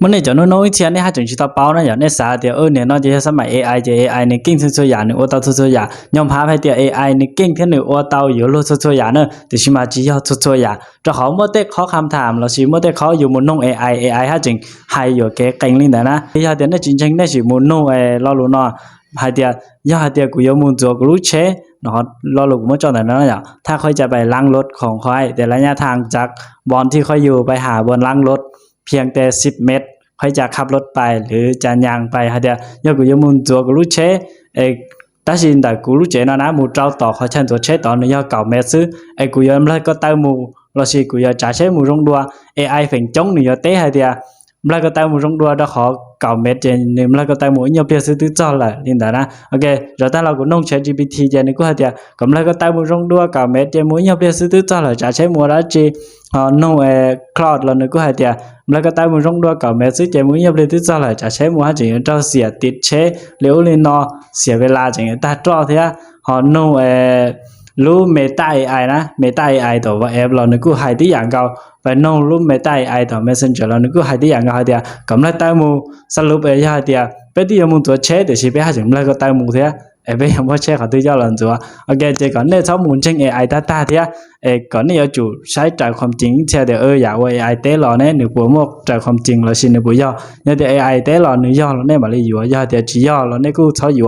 มื่อนี้จะน้อยๆเทียนนี่ฮะจึงสิตาเป้านะอย่างในสาเดียวเนี่ยเนาะจะสมัย AI จะ AI นี่เก่งสุดๆอย่างนึงโอตาสุดๆอย่างยอมพาให้เดียว AI นี่เก่งที่นึงโอตาอยู่รู้สุดๆอย่างเนาะแต่สิมาจิยอดสุดๆอย่างเจ้าเขาบ่ได้ขอคำถามแล้วสิบ่ได้เขาอยู่มุนนง AI ฮะจึงให้อยู่แก่เก่งลิงนะยาเดียวเนี่ยจริงๆได้สิมุนนงเรารู้เนาะให้เดียวยาเดียวกูยมุนตัวกูรู้เชเนาะเรารู้บ่จอดนั้นอย่างถ้าค่อยจะไปล้างรถของค่อยแต่ระยะทางจากบอนที่ค่อยอยู่ไปหาบนล้างรถเพียงแต่10เมตรค่อยจะขับรถไปหรือจะย่างไปหาเดียวยกูยมุนตัวกูรู้เช但是但กูรู้เจนะนะมูเจ้าต่อเขาฉันตัวเชตอนนี้9เมตรซื้อกูยอมแล้วก็ตามูเราสิกูยอจะใช้มูรงดัว AI เพ่งจงนี่ยอเตะให้เดียแล้วก็ตามูรงดัวดอขอ9เมตรเจนี่แล้วก็ตามูยอเปียซื้อตื้อจ้อละลินดานะโอเคเราถ้าเราก็นง ChatGPT เจนี่กูให้เดียกำแล้วก็ตามูรงดัว9เมตรเจมูยอเปียซื้อตื้อจ้อละจะใช้มูละจีนงcloud แล้วนึกกูให้เดียแล้วก็ตามูรงดัว9เมตรซื้อเจมูยอเปียตื้อจ้อละจะใช้มูหาจิเจ้าเสียติดเชเร็วเลยเนาะเสียเวลาจังตาจ้อเถียno รู้ Meta AI นะ Meta AI ตัวว่าแอปเรานึกกูให้ที่อย่างเก่าไปน้องรู้ Meta AI ตัว Messenger เรานึกกูให้ที่อย่างเก่าเดียวกำลังตามมูสรุปยาเดียวไปที่มูตัวแชร์แต่สิไปหาจังแล้วก็ตามมูเถียไปยังบ่แชร์เขาที่ยอลันตัวโอเคเจก่อนเนี่ยชอบมูลชิง AI ตาๆเถียก่อนนี่ยอจู่ใช้จากความจริงเชื่อเดี๋ยวอยากว่า AI เต้หล่อแน่หรือปัวมกจากความจริงแล้วสินึกบ่ยอเนี่ยเดี๋ยว AI เต้หล่อนึกยอแล้วเนี่ยมาเลยอยู่ยอเดี๋ยวจิยอแล้วเนี่ยกูชอบอยู่